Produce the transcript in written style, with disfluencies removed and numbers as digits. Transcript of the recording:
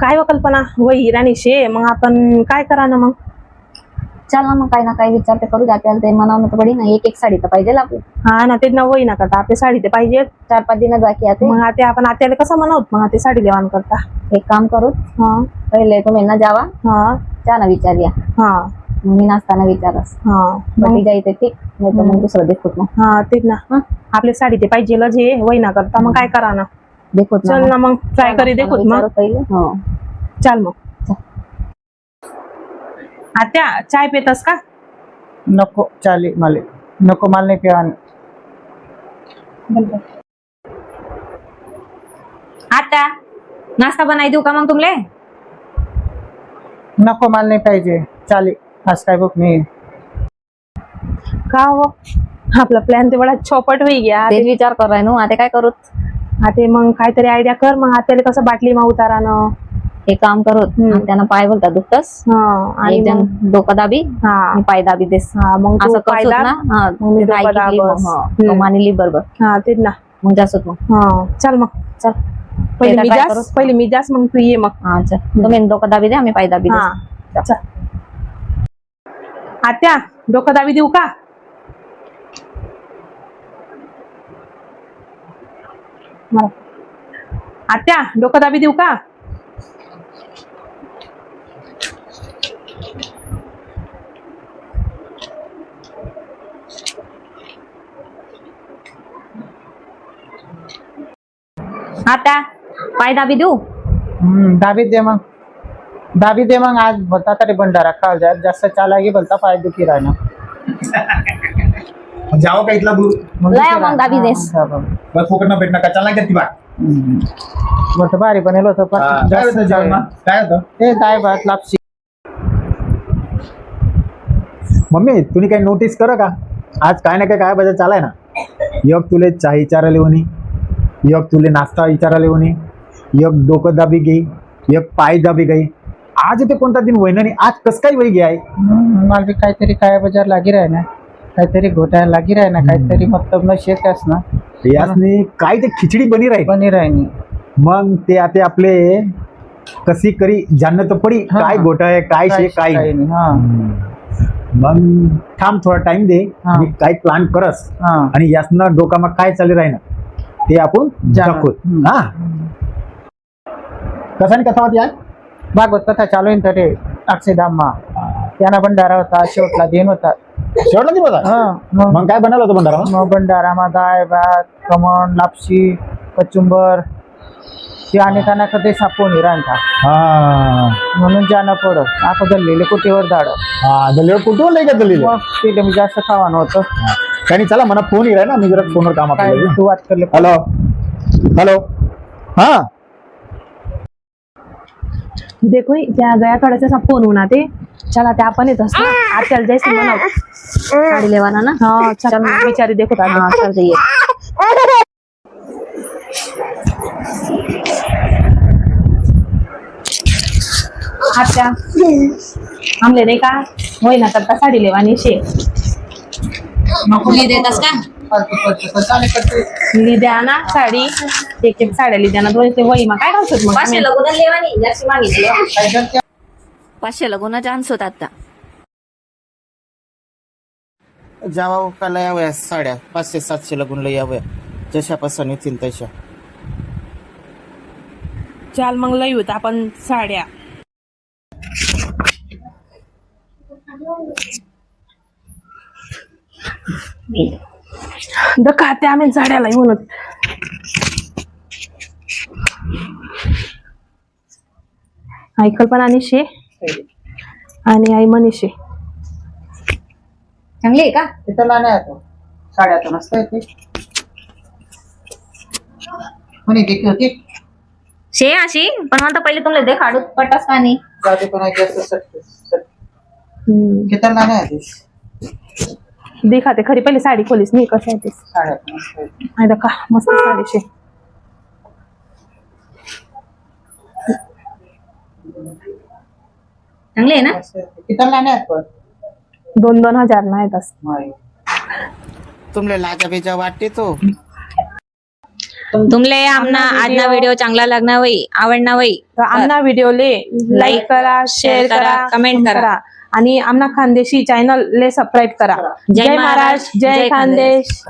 काय व कल्पना वही राणी शे मग आपण काय करा ना मग. चल ना काही ना काही विचार ते करू आपल्याला ते म्हणावं तर पडी ना एक एक साडी तर पाहिजे आपली. हा ना ते ना वही ना करता आपली साडी ते पाहिजे 4-5 दिन बाकी आते मग आता आपण आत्याला कसं म्हणावत मग आता साडी देवाण करता. एक काम करू हा पहिले तुम्ही ना जावा हा त्या ना विचारूया हा मी नाचताना विचारस हा बटी जायते ठीक नाही तर मग दुसरं देखूत मग. हा तेच ना आपली साडी ते पाहिजे हे वही ना करता मग काय करा ना. देखूत चल ना मग ट्राय करी देखूत मग पहिले हो चल मग. आत्या चाय पेतस का. नको चाली माले नको माल नाही पिवा. आता नाश्ता बनाई देऊ का मग तुमले. नको माल नाही पाहिजे चाली आज काय भूक नाही. का हो आपला प्लॅन ते बडा चौपट होई गया. तेच विचार कराय नु आता काय करू. आता मग काहीतरी आयडिया कर मग आत्याला कसं बाटली मा उतारा ना. एक काम करू त्यांना पाय बोलता दुखतस आणि एक जण डोकं दाबी हा मी पाय दाबी देस हा मग तू असं पाय करसोत दाब, ना हा मग मी ते डोकं ऐकली मग, दाबस. हा, तो मानिली बरोबर हा तेच ना मग जासोत मग हा चल मग चल पहिले मी काय जास करू? पहिले मी जास मग तू ये मग. हा चल तुम्ही डोकं दाबी द्या आम्ही पाय दाबी हा देस. चल आत्या डोकं दाबी देऊ का. आत्या डोकं दाबी देऊ का. आता पाय दाबी देऊ दाबी दे मग आज बोलता तरी भंडारा खाल जात जास्त चालागी बोलता पाय दुखी राहणार. जाओ का इथला दूर लय मग दाबी देस. बस फुकट ना भेटणार का चालला का ती बात. बोलतो भारी बनेल होतं पण काय जास्त होतं जेवण काय होतं. ते दाय भात लापशी. मम्मी तुम्ही काही नोटीस करा का आज काय ना काय बदल चालाय ना. योग तुले चहा विचारायला होणी योग तुले नाश्ता विचारायला होणी योग डोकं दाबी गई योग पाय दाबी गई. आज ते कोणता दिन वय नाही आज कस काही वय आहे. मला बी काहीतरी काय बाजार लागी राह ना काहीतरी घोटाळा लागी राह ना काहीतरी मतलब न शेतास ना यासनी काय ते खिचडी बनी राहील बनी राहिनी. मग ते आता आपले कशी करी जाणं तर पडी हा. काय घोटा आहे काय शे काय काही नाही. हा मग थांब थोडा टाइम दे हा. मी काय प्लॅन करस हा आणि यासनं डोकामा काय चालू राहीना ते आपण जाणं. दाखवत हा कसा कथा होती यार. भागवत कथा चालू आहे तरी अक्षयधाममा त्यांना भंडारा होता शेवटला दिन होता. शेवटला दिवस होता. हा मग काय बनवलं होतं भंडारा. मग भंडारामा दाय भात खमण लापशी कचुंबर ते आणि त्यांना कधी सापवून राहता हा म्हणून जाणं पडत आपण दल्लेले कुठेवर दाड हा दलिया कुठून लई का दलिया मग तिथे मी जास्त खावा नव्हतं. काही चला मला फोन येईल ना मी जरा फोनवर काम काय आपल्याला. तू वाट करले हॅलो हॅलो हा देखो त्या गया थोड्याचा सा फोन होना ते चला ते आपण येतस ना आत्याला जायचं म्हणाव. साडी लेवाना ना हा चल मग विचारी देखो हा चल जाइए. आत्या आमले नाही का होय ना करता साडी लेवानी शे. मुली देतास का ली द्या ना साडी एक एक साड्या ली द्या ना दोन ते वही मग काय घालतो मग 500 लगुना लेवानी जास्त मागितलं. 500 लगुना चान्स होता आता. जावा का लय याव्या साड्या 500-700 लागून लय याव्या जशा पसंत येतील तशा. चाल मग लई होत आपण साड्या. दका त्या आम्ही साड्याला म्हणत आई कल्पना आणि शे आणि आई मनीषे चांगली आहे का. तिथं नाही येतो साड्यात नसतं येते म्हणे देखील होती शे अशी पण मला पहिले तुमले दे काढू पटास का नाही. जाते पण जास्त तिथं नाही येते दिखाते खरी पहिले साडी खोलीस नाही कशी आहे ते साड्यात नसतं येते. आई दका मस्त साडी शे. चांगली आहे ना. तिथं नाही येत पण 2-2 हजार ना येतस. तुमले लाजा बेजा वाटते तो तुमले आमना आजना व्हिडिओ चांगला लागना वई आवडना वई तर आमना व्हिडिओले लाईक करा, शेअर करा, कमेंट करा. आणि आमना खानदेशी चॅनल ले सबस्क्राईब करा. जय जय महाराष्ट्र, जय खानदेश.